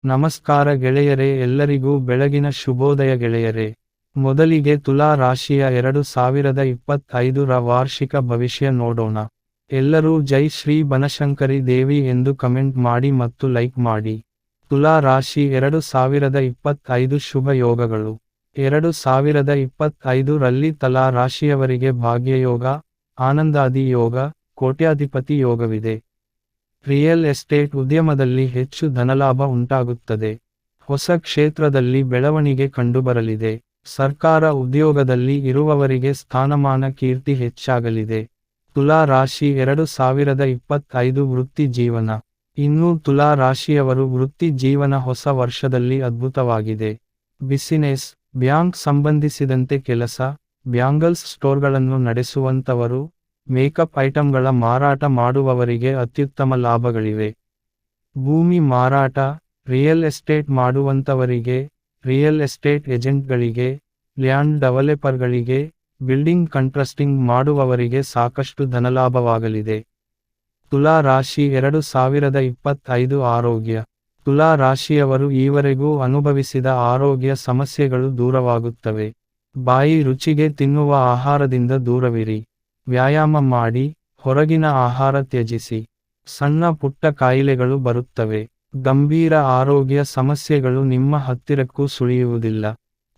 ನಮಸ್ಕಾರ ಗೆಳೆಯರೇ, ಎಲ್ಲರಿಗೂ ಬೆಳಗಿನ ಶುಭೋದಯ ಗೆಳೆಯರೇ. ಮೊದಲಿಗೆ ತುಲಾ ರಾಶಿಯ 2025ರ ವಾರ್ಷಿಕ ಭವಿಷ್ಯ ನೋಡೋಣ. ಎಲ್ಲರೂ ಜೈ ಶ್ರೀ ಬನಶಂಕರಿ ದೇವಿ ಎಂದು ಕಮೆಂಟ್ ಮಾಡಿ ಮತ್ತು ಲೈಕ್ ಮಾಡಿ. ತುಲಾ ರಾಶಿ 2025 ಶುಭ ಯೋಗಗಳು. 2025ರಲ್ಲಿ ತುಲಾ ರಾಶಿಯವರಿಗೆ ಭಾಗ್ಯಯೋಗ, ಆನಂದಾದಿ ಯೋಗ, ಕೋಟ್ಯಾಧಿಪತಿ ಯೋಗವಿದೆ. ರಿಯಲ್ ಎಸ್ಟೇಟ್ ಉದ್ಯಮದಲ್ಲಿ ಹೆಚ್ಚು ಧನಲಾಭ ಉಂಟಾಗುತ್ತದೆ. ಹೊಸ ಕ್ಷೇತ್ರದಲ್ಲಿ ಬೆಳವಣಿಗೆ ಕಂಡುಬರಲಿದೆ. ಸರ್ಕಾರ ಉದ್ಯೋಗದಲ್ಲಿ ಇರುವವರಿಗೆ ಸ್ಥಾನಮಾನ ಕೀರ್ತಿ ಹೆಚ್ಚಾಗಲಿದೆ. ತುಲಾ ರಾಶಿ 2025 ವೃತ್ತಿ ಜೀವನ. ಇನ್ನು ತುಲಾ ರಾಶಿಯವರು ವೃತ್ತಿ ಜೀವನ ಹೊಸ ವರ್ಷದಲ್ಲಿ ಅದ್ಭುತವಾಗಿದೆ. ಬಿಸಿನೆಸ್, ಬ್ಯಾಂಕ್ ಸಂಬಂಧಿಸಿದಂತೆ ಕೆಲಸ, ಬ್ಯಾಂಗಲ್ಸ್ ಸ್ಟೋರ್ಗಳನ್ನು ನಡೆಸುವಂತವರು, ಮೇಕಪ್ ಐಟಂಗಳ ಮಾರಾಟ ಮಾಡುವವರಿಗೆ ಅತ್ಯುತ್ತಮ ಲಾಭಗಳಿವೆ. ಭೂಮಿ ಮಾರಾಟ, ರಿಯಲ್ ಎಸ್ಟೇಟ್ ಮಾಡುವಂತವರಿಗೆ, ರಿಯಲ್ ಎಸ್ಟೇಟ್ ಏಜೆಂಟ್ಗಳಿಗೆ, ಲ್ಯಾಂಡ್ ಡೆವಲಪರ್ಗಳಿಗೆ, ಬಿಲ್ಡಿಂಗ್ ಕನ್ಸ್ಟ್ರಕ್ಟಿಂಗ್ ಮಾಡುವವರಿಗೆ ಸಾಕಷ್ಟು ಧನಲಾಭವಾಗಲಿದೆ. ತುಲಾ ರಾಶಿ 2025 ಆರೋಗ್ಯ. ತುಲಾ ರಾಶಿಯವರು ಈವರೆಗೂ ಅನುಭವಿಸಿದ ಆರೋಗ್ಯ ಸಮಸ್ಯೆಗಳು ದೂರವಾಗುತ್ತವೆ. ಬಾಯಿ ರುಚಿಗೆ ತಿನ್ನುವ ಆಹಾರದಿಂದ ದೂರವಿರಿ. ವ್ಯಾಯಾಮ ಮಾಡಿ, ಹೊರಗಿನ ಆಹಾರ ತ್ಯಜಿಸಿ. ಸಣ್ಣ ಪುಟ್ಟ ಕಾಯಿಲೆಗಳು ಬರುತ್ತವೆ. ಗಂಭೀರ ಆರೋಗ್ಯ ಸಮಸ್ಯೆಗಳು ನಿಮ್ಮ ಹತ್ತಿರಕ್ಕೂ ಸುಳಿಯುವುದಿಲ್ಲ.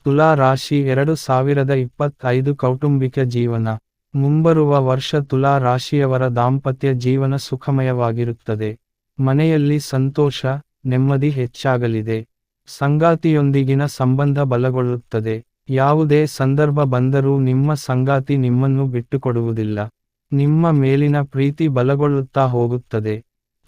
ತುಲಾ ರಾಶಿ 2025 ಕೌಟುಂಬಿಕ ಜೀವನ. ಮುಂಬರುವ ವರ್ಷ ತುಲಾ ರಾಶಿಯವರ ದಾಂಪತ್ಯ ಜೀವನ ಸುಖಮಯವಾಗಿರುತ್ತದೆ. ಮನೆಯಲ್ಲಿ ಸಂತೋಷ, ನೆಮ್ಮದಿ ಹೆಚ್ಚಾಗಲಿದೆ. ಸಂಗಾತಿಯೊಂದಿಗಿನ ಸಂಬಂಧ ಬಲಗೊಳ್ಳುತ್ತದೆ. ಯಾವುದೇ ಸಂದರ್ಭ ಬಂದರೂ ನಿಮ್ಮ ಸಂಗಾತಿ ನಿಮ್ಮನ್ನು ಬಿಟ್ಟುಕೊಡುವುದಿಲ್ಲ. ನಿಮ್ಮ ಮೇಲಿನ ಪ್ರೀತಿ ಬಲಗೊಳ್ಳುತ್ತಾ ಹೋಗುತ್ತದೆ.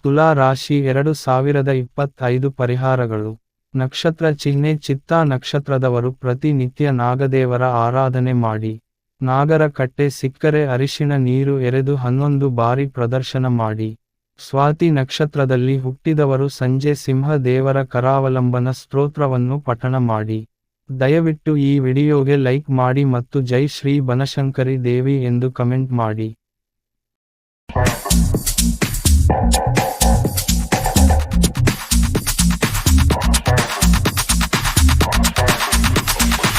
ತುಲಾ ರಾಶಿ 2025 ಪರಿಹಾರಗಳು. ನಕ್ಷತ್ರ ಚಿಹ್ನೆ ಚಿತ್ತಾ ನಕ್ಷತ್ರದವರು ಪ್ರತಿನಿತ್ಯ ನಾಗದೇವರ ಆರಾಧನೆ ಮಾಡಿ. ನಾಗರ ಕಟ್ಟೆ ಸಿಕ್ಕರೆ ಅರಿಶಿಣ ನೀರು ಎರೆದು 11 ಬಾರಿ ಪ್ರದರ್ಶನ ಮಾಡಿ. ಸ್ವಾತಿ ನಕ್ಷತ್ರದಲ್ಲಿ ಹುಟ್ಟಿದವರು ಸಂಜೆ ಸಿಂಹ ದೇವರ ಕರಾವಲಂಬನ ಸ್ತೋತ್ರವನ್ನು ಪಠಣ ಮಾಡಿ. ದಯವಿಟ್ಟು ಈ ವಿಡಿಯೋಗೆ ಲೈಕ್ ಮಾಡಿ ಮತ್ತು ಜೈ ಶ್ರೀ ಬನಶಂಕರಿ ದೇವಿ ಎಂದು ಕಮೆಂಟ್ ಮಾಡಿ.